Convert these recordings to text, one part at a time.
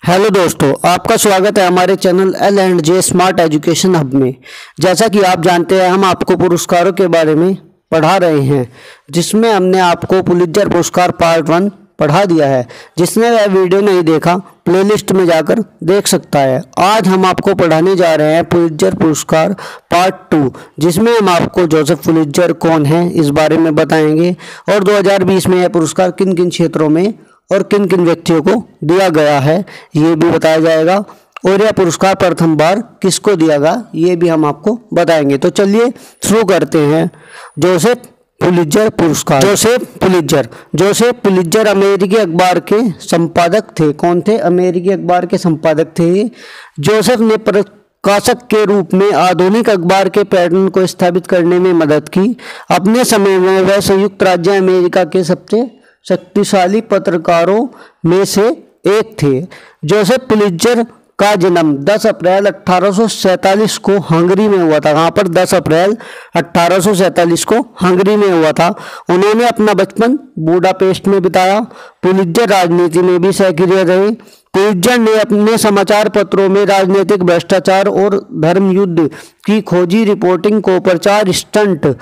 Hello दोस्तों, आपका स्वागत है हमारे channel L&J smart education hub में। जैसा कि आप जानते हैं, हम आपको पुरस्कारों के बारे में पढ़ा रहे हैं, जिसमें हमने आपको पुलित्जर पुरस्कार पार्ट 1 पढ़ा दिया है। जिसने वह वीडियो नहीं देखा, प्लेलिस्ट में जाकर देख सकता है। आज हम आपको पढ़ाने जा रहे हैं पुलित्जर पुरस्कार पार्ट 2, जिसमें हम आपको जोसेफ पुलित्जर कौन है इस बारे में बताएंगे और 2020 में यह पुरस्कार किन किन क्षेत्रों में और किन किन व्यक्तियों को दिया गया है ये भी बताया जाएगा, और यह पुरस्कार प्रथम बार किसको दिया गया ये भी हम आपको बताएंगे। तो चलिए शुरू करते हैं। जोसेफ पुलित्जर पुरस्कार। जोसेफ पुलित्जर अमेरिकी अखबार के संपादक थे। कौन थे? अमेरिकी अखबार के संपादक थे। जोसेफ ने प्रकाशक के रूप में आधुनिक अखबार के पैटर्न को स्थापित करने में मदद की। अपने समय में वह संयुक्त राज्य अमेरिका के सबसे शक्तिशाली पत्रकारों में से एक थे। जोसेफ पुलित्जर का जन्म 10 अप्रैल 1847 को हंगरी में हुआ था। वहाँ पर 10 अप्रैल 1847 को हंगरी में हुआ था। उन्होंने अपना बचपन बुडापेस्ट में बिताया। पुलित्जर राजनीति में भी सक्रिय रहे। पुलित्जर ने अपने समाचार पत्रों में राजनीतिक भ्रष्टाचार और धर्म युद्ध की खोजी रिपोर्टिंग को प्रचार स्टंट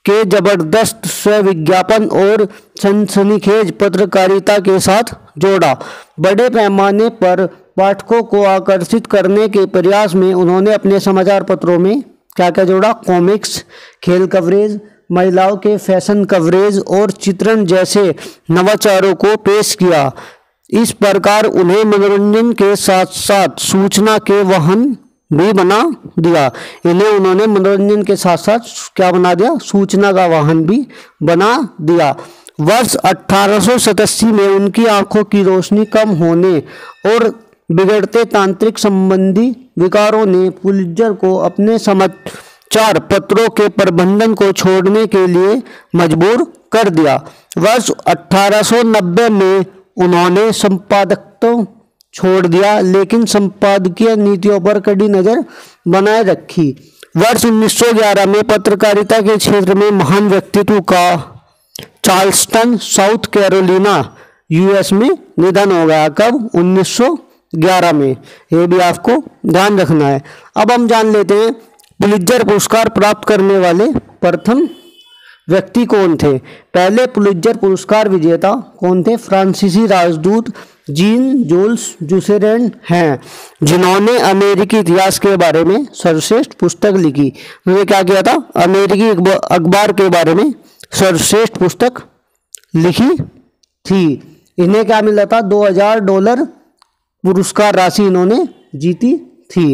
के जबरदस्त स्वविज्ञापन और सनसनीखेज पत्रकारिता के साथ जोड़ा। बड़े पैमाने पर पाठकों को आकर्षित करने के प्रयास में उन्होंने अपने समाचार पत्रों में क्या क्या जोड़ा? कॉमिक्स, खेल कवरेज, महिलाओं के फैशन कवरेज और चित्रण जैसे नवाचारों को पेश किया। इस प्रकार उन्हें मनोरंजन के साथ साथ सूचना के वाहन भी बना दिया। इन्हें उन्होंने मनोरंजन के साथ साथ क्या बना दिया? सूचना का वाहन भी बना दिया। वर्ष 1887 में उनकी आंखों की रोशनी कम होने और बिगड़ते तांत्रिक संबंधी विकारों ने पुलित्जर को अपने समाचार पत्रों के प्रबंधन को छोड़ने के लिए मजबूर कर दिया। वर्ष 1890 में उन्होंने संपादकत्व छोड़ दिया, लेकिन संपादकीय नीतियों पर कड़ी नजर बनाए रखी। वर्ष 1911 में पत्रकारिता के क्षेत्र में महान व्यक्तित्व का चार्ल्सटन, साउथ कैरोलिना, यूएस में निधन हो गया। कब? 1911 में। ये भी आपको ध्यान रखना है। अब हम जान लेते हैं पुलित्जर पुरस्कार प्राप्त करने वाले प्रथम व्यक्ति कौन थे। पहले पुलित्जर पुरस्कार विजेता कौन थे? फ्रांसीसी राजदूत जीन जूल्स जुसेरेन हैं, जिन्होंने अमेरिकी इतिहास के बारे में सर्वश्रेष्ठ पुस्तक लिखी। उन्होंने क्या किया था? अमेरिकी अखबार के बारे में सर्वश्रेष्ठ पुस्तक लिखी थी। इन्हें क्या मिला था? $2000 पुरस्कार राशि इन्होंने जीती थी।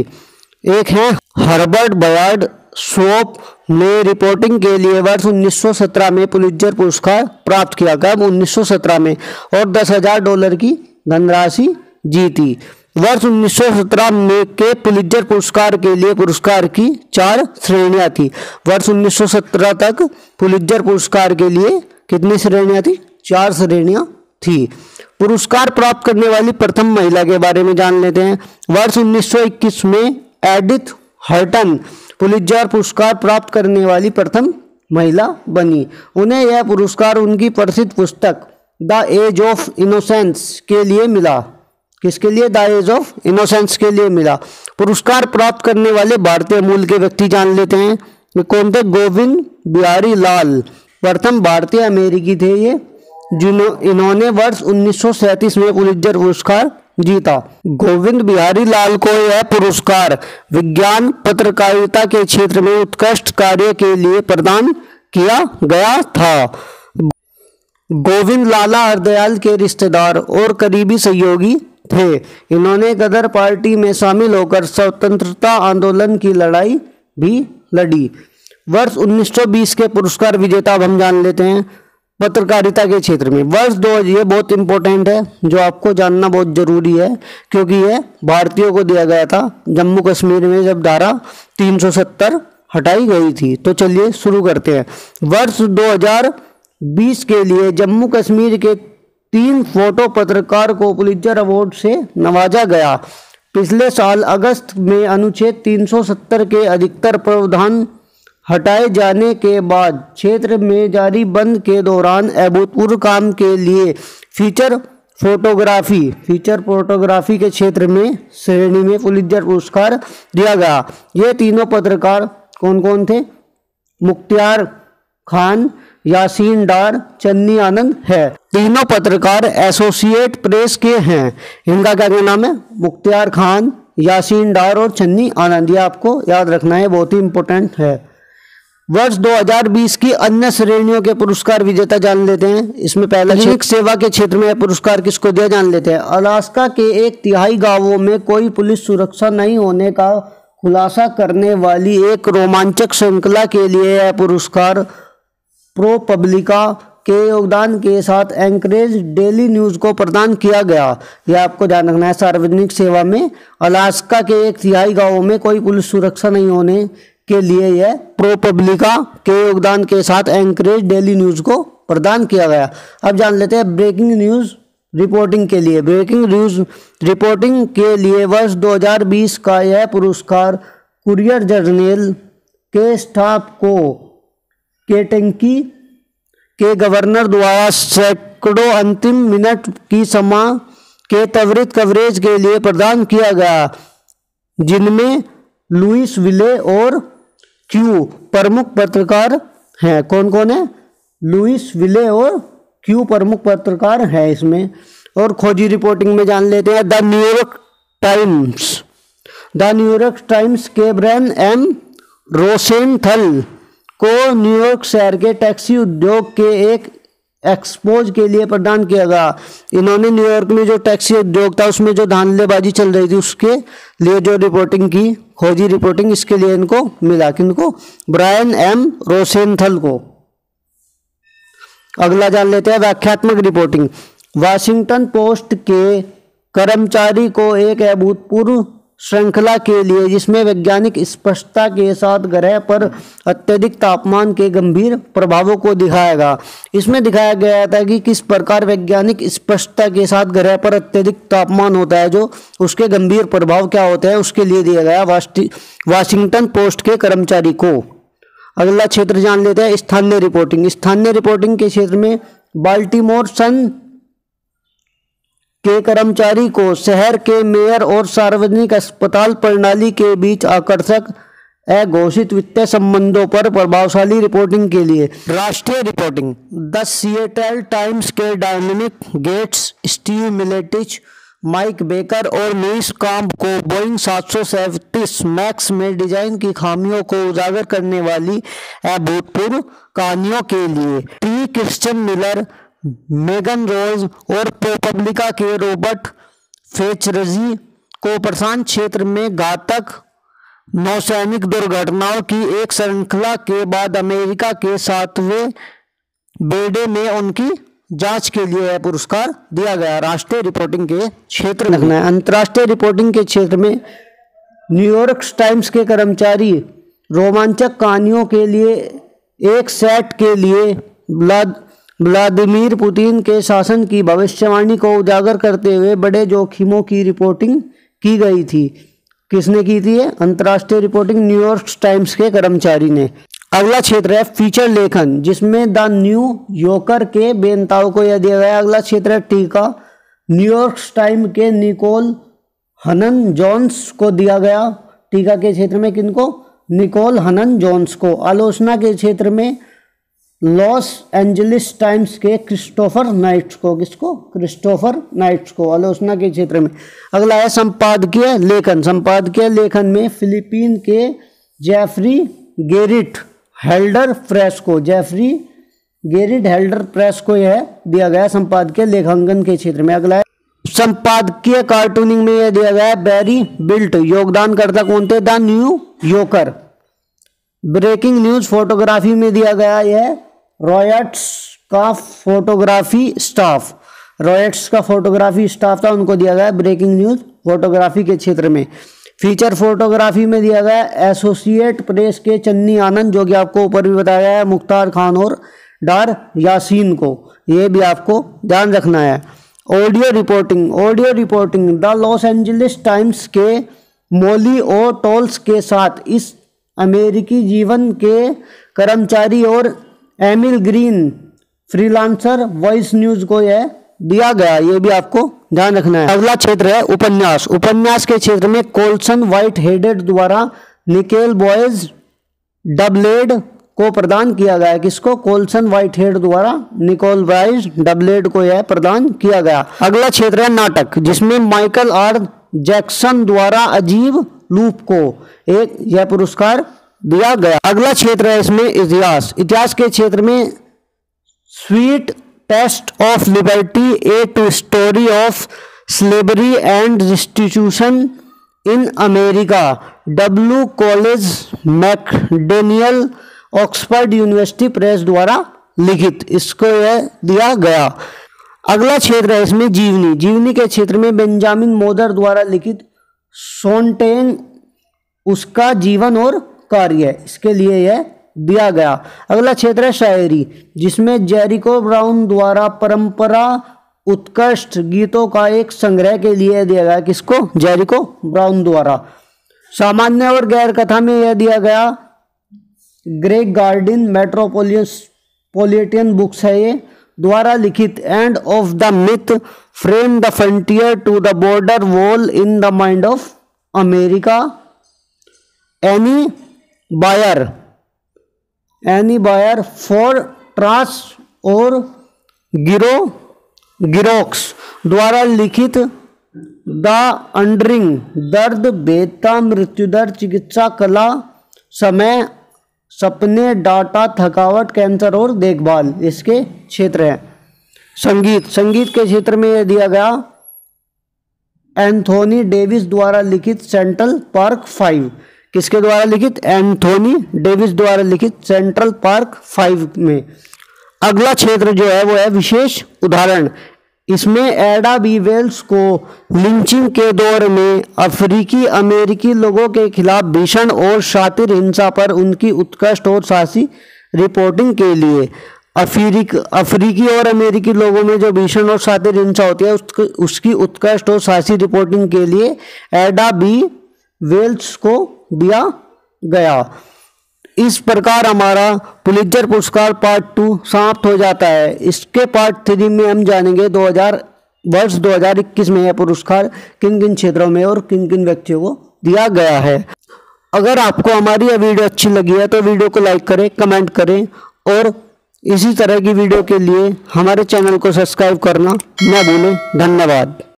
एक है हर्बर्ट बयार्ड शॉप ने रिपोर्टिंग के लिए वर्ष 1917 में पुलित्जर पुरस्कार प्राप्त किया। कब? 1917 में, और $10,000 की धनराशि जीती। वर्ष 1917 में के पुलित्जर पुरस्कार के लिए पुरस्कार की 4 श्रेणियां थी। वर्ष 1917 तक पुलित्जर पुरस्कार के लिए कितनी श्रेणियां थी? 4 श्रेणियां थी। पुरस्कार प्राप्त करने वाली प्रथम महिला के बारे में जान लेते हैं। वर्ष 1921 में एडिथ हर्टन पुलित्जर पुरस्कार प्राप्त करने वाली प्रथम महिला बनी। उन्हें यह पुरस्कार उनकी प्रसिद्ध पुस्तक द एज ऑफ इनोसेंस के लिए मिला। किसके लिए? द एज ऑफ इनोसेंस के लिए मिला। पुरस्कार प्राप्त करने वाले भारतीय मूल के व्यक्ति जान लेते हैं। वे कौन थे? गोविंद बिहारी लाल प्रथम भारतीय अमेरिकी थे ये, इन्होंने वर्ष 1937 में पुलित्जर पुरस्कार जीता। गोविंद बिहारी लाल को यह पुरस्कार विज्ञान पत्रकारिता के क्षेत्र में उत्कृष्ट कार्य के लिए प्रदान किया गया था। गोविंद लाला हरदयाल के रिश्तेदार और करीबी सहयोगी थे। इन्होंने गदर पार्टी में शामिल होकर स्वतंत्रता आंदोलन की लड़ाई भी लड़ी। वर्ष 1920 के पुरस्कार विजेता अब हम जान लेते हैं पत्रकारिता के क्षेत्र में। वर्ष 2, ये बहुत इंपॉर्टेंट है, जो आपको जानना बहुत जरूरी है, क्योंकि यह भारतीयों को दिया गया था जम्मू कश्मीर में जब धारा 370 हटाई गई थी। तो चलिए शुरू करते हैं। वर्ष 2020 के लिए जम्मू कश्मीर के 3 फोटो पत्रकार को पुलित्जर अवार्ड से नवाजा गया। पिछले साल अगस्त में अनुच्छेद 370 के अधिकतर प्रावधान हटाए जाने के बाद क्षेत्र में जारी बंद के दौरान अभूतपूर्व काम के लिए फीचर फोटोग्राफी, फीचर फोटोग्राफी के क्षेत्र में श्रेणी में पुलित्जर पुरस्कार दिया गया। ये तीनों पत्रकार कौन कौन थे? मुख्तियार खान, यासीन डार, चन्नी आनंद है। तीनों पत्रकार एसोसिएट प्रेस के हैं। इनका क्या नाम है? मुख्तियार खान, यासीन डार और चन्नी आनंद। ये आपको याद रखना है, बहुत ही इंपॉर्टेंट है। वर्ष 2020 की अन्य श्रेणियों के पुरस्कार विजेता जान लेते हैं। इसमें पहला सार्वजनिक सेवा के क्षेत्र में पुरस्कार किसको दिया जान लेते हैं। अलास्का के 1/3 गांवों में कोई पुलिस सुरक्षा नहीं होने का खुलासा करने वाली एक रोमांचक श्रृंखला के लिए यह पुरस्कार प्रोपब्लिका के योगदान के साथ एंकरेज डेली न्यूज़ को प्रदान किया गया। यह आपको ध्यान रखना है। सार्वजनिक सेवा में अलास्का के 1/3 गांवों में कोई पुलिस सुरक्षा नहीं होने के लिए यह प्रोपब्लिका के योगदान के साथ एंकरेज डेली न्यूज़ को प्रदान किया गया। अब जान लेते हैं ब्रेकिंग न्यूज़ रिपोर्टिंग के लिए। ब्रेकिंग न्यूज़ रिपोर्टिंग के लिए वर्ष 2020 का यह पुरस्कार कुरियर जर्नल के स्टाफ को केंटकी के गवर्नर द्वारा सैकड़ों अंतिम मिनट की समय के त्वरित कवरेज के लिए प्रदान किया गया, जिनमें लुइस विले और क्यू प्रमुख पत्रकार हैं। कौन कौन है? लुइस विले और क्यू प्रमुख पत्रकार हैं इसमें। और खोजी रिपोर्टिंग में जान लेते हैं the New York times. The New York times के ब्रायन एम रोसेनथल को न्यूयॉर्क शहर के टैक्सी उद्योग के एक एक्सपोज के लिए प्रदान किया गया। इन्होंने न्यूयॉर्क में जो टैक्सी उद्योग था उसमें जो धांधलेबाजी चल रही थी उसके लिए जो रिपोर्टिंग की, खोजी रिपोर्टिंग, इसके लिए इनको मिला। किनको? ब्रायन एम रोसेनथल को। अगला जान लेते हैं व्याख्यात्मक रिपोर्टिंग। वाशिंगटन पोस्ट के कर्मचारी को एक अभूतपूर्व श्रृंखला के लिए जिसमें वैज्ञानिक स्पष्टता के साथ ग्रह पर अत्यधिक तापमान के गंभीर प्रभावों को दिखाया गया। इसमें दिखाया गया था कि किस प्रकार वैज्ञानिक स्पष्टता के साथ ग्रह पर अत्यधिक तापमान होता है, जो उसके गंभीर प्रभाव क्या होते हैं, उसके लिए दिया गया वाशिंगटन पोस्ट के कर्मचारी को। अगला क्षेत्र जान लेते हैं स्थानीय रिपोर्टिंग। स्थानीय रिपोर्टिंग के क्षेत्र में बाल्टीमोर सन के कर्मचारी को शहर के मेयर और सार्वजनिक अस्पताल प्रणाली के बीच आकर्षक अघोषित वित्तीय संबंधों पर प्रभावशाली रिपोर्टिंग के लिए राष्ट्रीय रिपोर्टिंग। द सिएटल टाइम्स के Dominic Gates, Steve Miletich, Mike Baker और लुइस काम्प को बोइंग 737 मैक्स में डिजाइन की खामियों को उजागर करने वाली अभूतपूर्व कहानियों के लिए टी क्रिश्चियन मिलर, मेगन रोज और प्रोपब्लिका के रॉबर्ट फेचरजी को प्रशांत क्षेत्र में घातक नौसैनिक दुर्घटनाओं की एक श्रृंखला के बाद अमेरिका के 7वें बेड़े में उनकी जांच के लिए यह पुरस्कार दिया गया। राष्ट्रीय रिपोर्टिंग के क्षेत्र में रखना है। अंतर्राष्ट्रीय रिपोर्टिंग के क्षेत्र में न्यूयॉर्क टाइम्स के कर्मचारी रोमांचक कहानियों के लिए एक सेट के लिए व्लादिमीर पुतिन के शासन की भविष्यवाणी को उजागर करते हुए बड़े जोखिमों की रिपोर्टिंग की गई थी। किसने की थी? अंतर्राष्ट्रीय रिपोर्टिंग न्यूयॉर्क टाइम्स के कर्मचारी ने। अगला क्षेत्र है फीचर लेखन, जिसमें द न्यू यॉर्कर के बेनताओं को यह दिया गया। अगला क्षेत्र है टीका। न्यूयॉर्क टाइम के निकोल हनन जोन्स को दिया गया। टीका के क्षेत्र में किनको? निकोल हनन जोन्स को। आलोचना के क्षेत्र में लॉस एंजलिस टाइम्स के क्रिस्टोफर नाइट्स को। किसको? क्रिस्टोफर नाइट्स को, आलोचना के क्षेत्र में। अगला है संपादकीय लेखन। संपादकीय लेखन में फिलीपीन के जेफरी गेरिट हेल्डर प्रेस को, जेफरी गेरिट हेल्डर प्रेस को यह दिया गया संपादकीय लेखांकन के क्षेत्र में। अगला है संपादकीय कार्टूनिंग में यह दिया गया बैरी बिल्ट। योगदानकर्ता कौन थे? The New Yorker. Breaking news photography में दिया गया यह रॉयट्स का फोटोग्राफी स्टाफ। रॉयट्स का फोटोग्राफी स्टाफ था, उनको दिया गया ब्रेकिंग न्यूज फोटोग्राफी के क्षेत्र में। फीचर फोटोग्राफी में दिया गया एसोसिएट प्रेस के चन्नी आनंद, जो कि आपको ऊपर भी बताया गया है, मुख्तार खान और डार यासीन को। ये भी आपको ध्यान रखना है। Audio reporting. Audio reporting the Los Angeles times के मोली ओ टोल्स के साथ इस अमेरिकी जीवन के कर्मचारी और Emil Green freelancer Voice News को यह दिया गया, ये भी आपको ध्यान रखना है। अगला क्षेत्र है उपन्यास। उपन्यास के क्षेत्र में कोल्सन व्हाइट हेडेड द्वारा निकेल बॉयज डबलेड को प्रदान किया गया है। किसको? कोल्सन व्हाइट हेड द्वारा निकोल बॉयज डबलेड को यह प्रदान किया गया। अगला क्षेत्र है नाटक, जिसमें माइकल आर जैक्सन द्वारा अजीब लूप को एक यह पुरस्कार दिया गया। अगला क्षेत्र है इसमें इतिहास। इतिहास के क्षेत्र में sweet taste of liberty, a true story of slavery and restitution in America, W Caleb McDaniel, Oxford University Press द्वारा लिखित, इसको यह दिया गया। अगला क्षेत्र है इसमें जीवनी। जीवनी के क्षेत्र में बेंजामिन मोदर द्वारा लिखित सोन्टेन, उसका जीवन और कार्य, इसके लिए यह दिया गया। अगला क्षेत्र है शायरी, जिसमें जेरिको ब्राउन द्वारा परंपरा उत्कृष्ट गीतों का एक संग्रह के लिए दिया गया। किसको? जेरिको ब्राउन द्वारा। सामान्य और गैर कथा में यह दिया गया ग्रेग गार्डिन मेट्रोपोलिटन बुक्स है ये द्वारा लिखित end of the myth from the frontier to the border wall in the mind of America, एनी बायर फॉर ट्रास और गिरोक्स द्वारा लिखित द अंडरिंग, दर्द, बेता, मृत्युदर, चिकित्सा, कला, समय, सपने, डाटा, थकावट, कैंसर और देखभाल, इसके क्षेत्र है। संगीत। संगीत के क्षेत्र में यह दिया गया एंथोनी डेविस द्वारा लिखित सेंट्रल पार्क 5। किसके द्वारा लिखित? एंथोनी डेविस द्वारा लिखित सेंट्रल पार्क 5 में। अगला क्षेत्र जो है वो है विशेष उदाहरण। इसमें एडा बी वेल्स को लिंचिंग के दौर में अफ्रीकी अमेरिकी लोगों के खिलाफ भीषण और शातिर हिंसा पर उनकी उत्कृष्ट और साहसी रिपोर्टिंग के लिए, अफ्रीकी और अमेरिकी लोगों में जो भीषण और शातिर हिंसा होती है उसकी उत्कृष्ट और साहसी रिपोर्टिंग के लिए एडा बी वेल्स को दिया गया। इस प्रकार हमारा पुलित्जर पुरस्कार पार्ट 2 समाप्त हो जाता है। इसके पार्ट 3 में हम जानेंगे वर्ष 2021 में यह पुरस्कार किन किन क्षेत्रों में और किन किन व्यक्तियों को दिया गया है। अगर आपको हमारी यह वीडियो अच्छी लगी है तो वीडियो को लाइक करें, कमेंट करें और इसी तरह की वीडियो के लिए हमारे चैनल को सब्सक्राइब करना न भूलें। धन्यवाद।